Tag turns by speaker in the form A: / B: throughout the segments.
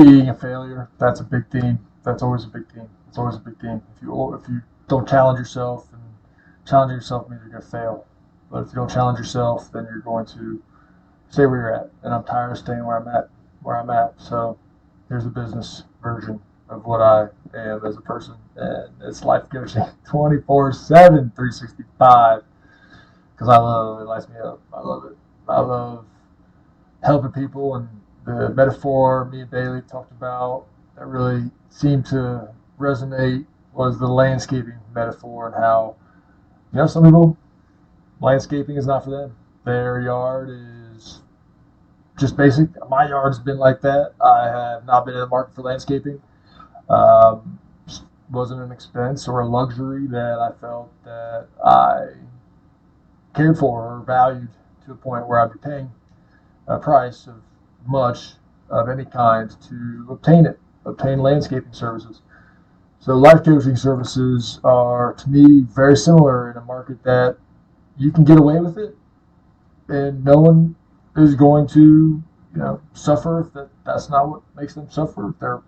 A: being a failure. That's a big theme. That's always a big theme. It's always a big theme. If you don't challenge yourself, and challenging yourself means you're going to fail. But if you don't challenge yourself, then you're going to stay where you're at. And I'm tired of staying where I'm at. So here's the business version of what I am as a person, and it's life coaching 24/7, 365. Because it lights me up. I love it. I love helping people, and the metaphor me and Bailey talked about that really seemed to resonate was the landscaping metaphor, and how, some people, landscaping is not for them. Their yard is just basic. My yard's been like that. I have not been in the market for landscaping. Wasn't an expense or a luxury that I felt that I cared for or valued to a point where I'd be paying a price of much of any kind to obtain landscaping services. So life coaching services are, to me, very similar in a market that you can get away with it, and no one is going to, suffer if that's not what makes them suffer. If they're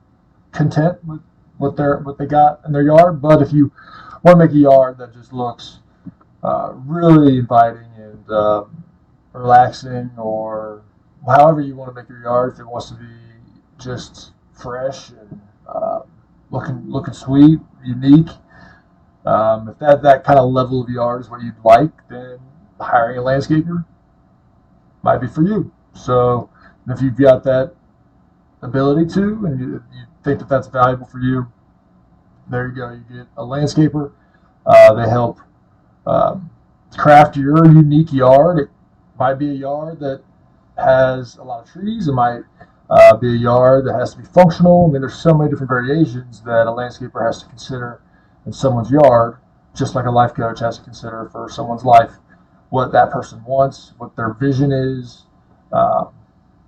A: content with what they got in their yard. But if you want to make a yard that just looks really inviting and relaxing, or however you want to make your yard, if it wants to be just fresh and looking sweet, unique, if that kind of level of yard is what you'd like, then hiring a landscaper might be for you. So if you've got that ability to, and you think that that's valuable for you, there you go. You get a landscaper. They help craft your unique yard. It might be a yard that has a lot of trees. It might be a yard that has to be functional. I mean, there's so many different variations that a landscaper has to consider in someone's yard, just like a life coach has to consider for someone's life, what that person wants, what their vision is,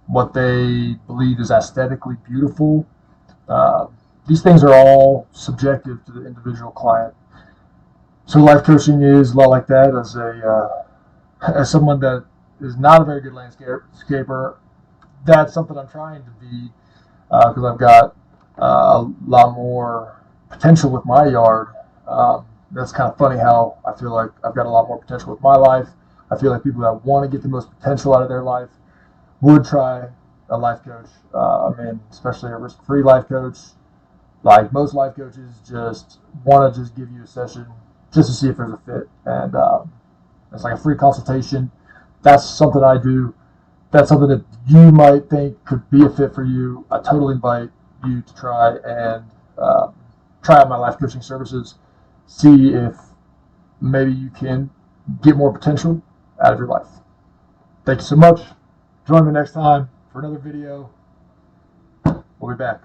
A: what they believe is aesthetically beautiful. These things are all subjective to the individual client. So life coaching is a lot like that. As someone that is not a very good landscaper, that's something I'm trying to be, because I've got a lot more potential with my yard. That's kind of funny how I feel like I've got a lot more potential with my life. I feel like people that want to get the most potential out of their life would try a life coach. Especially a risk-free life coach. Like most life coaches just want to just give you a session just to see if there's a fit. And it's like a free consultation. That's something I do. That's something that you might think could be a fit for you. I totally invite you to try out my life coaching services. See if maybe you can get more potential out of your life. Thank you so much. Join me next time for another video. We'll be back.